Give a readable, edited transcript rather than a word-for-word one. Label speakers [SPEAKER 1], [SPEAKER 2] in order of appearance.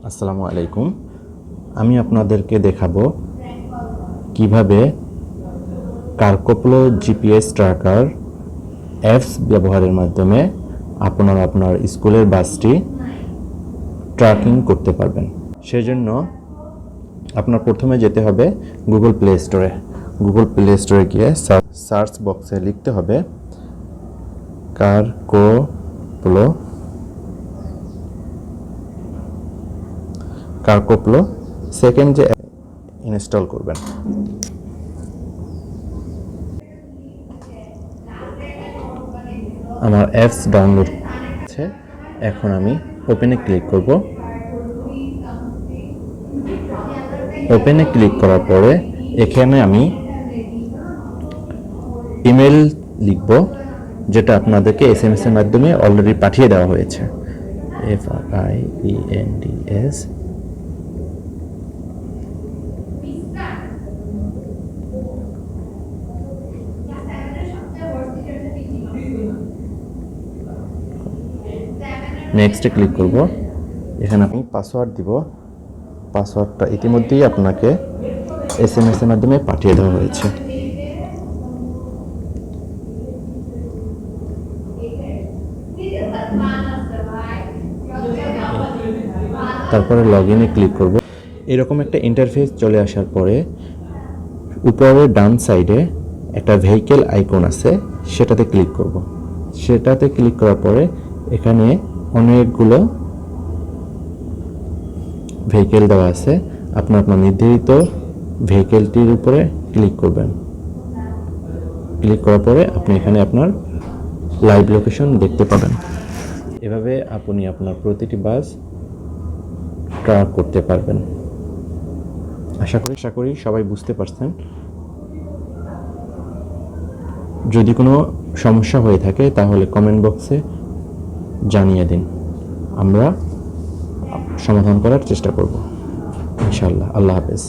[SPEAKER 1] আসসালামু আলাইকুম। আমি আপনাদেরকে দেখাবো কিভাবে কারকোপ্লো জিপিএস ট্র্যাকার অ্যাপস ব্যবহারের মাধ্যমে আপনার স্কুলের বাসটি ট্র্যাকিং করতে পারবেন। সেজন্য আপনার প্রথমে যেতে হবে গুগল প্লে স্টোরে। গুগল প্লে স্টোরে গিয়ে সার্চ বক্সে লিখতে হবে কারকোপ্লো সেকেন্ড যে ইনস্টল করবেন। আমার অ্যাপস ডাউনলোড আছে, এখন আমি ওপেনে ক্লিক করব। ওপেনে ক্লিক করার পরে এখানে আমি ইমেল লিখব, যেটা আপনাদেরকে SMS এর মাধ্যমে অলরেডি পাঠিয়ে দেওয়া হয়েছে। FRIENDS নেক্সটে ক্লিক করব। এখানে আমি পাসওয়ার্ড দিব। পাসওয়ার্ডটা ইতিমধ্যেই আপনাকে SMS এর মাধ্যমে পাঠিয়ে দেওয়া হয়েছে। তারপরে লগইনে ক্লিক করব। এরকম একটা ইন্টারফেস চলে আসার পরে উপরের ডান সাইডে একটা ভেহিকেল আইকন আছে, সেটাতে ক্লিক করব। সেটাতে ক্লিক করার পরে এখানে অনেকগুলো ভেহিকেল দেওয়া আছে। আপনার নির্ধারিত ভেহিকেলটির উপরে ক্লিক করবেন। ক্লিক করার পরে আপনি এখানে আপনার লাইভ লোকেশন দেখতে পাবেন। এভাবে আপনি আপনার প্রতিটি বাস ট্র্যাক করতে পারবেন। আশা করি সবাই বুঝতে পারছেন। যদি কোনো সমস্যা হয়ে থাকে তাহলে কমেন্ট বক্সে জানিয়ে দিন, আমরা সমাধান করার চেষ্টা করব ইনশাআল্লাহ। আল্লাহ হাফেজ।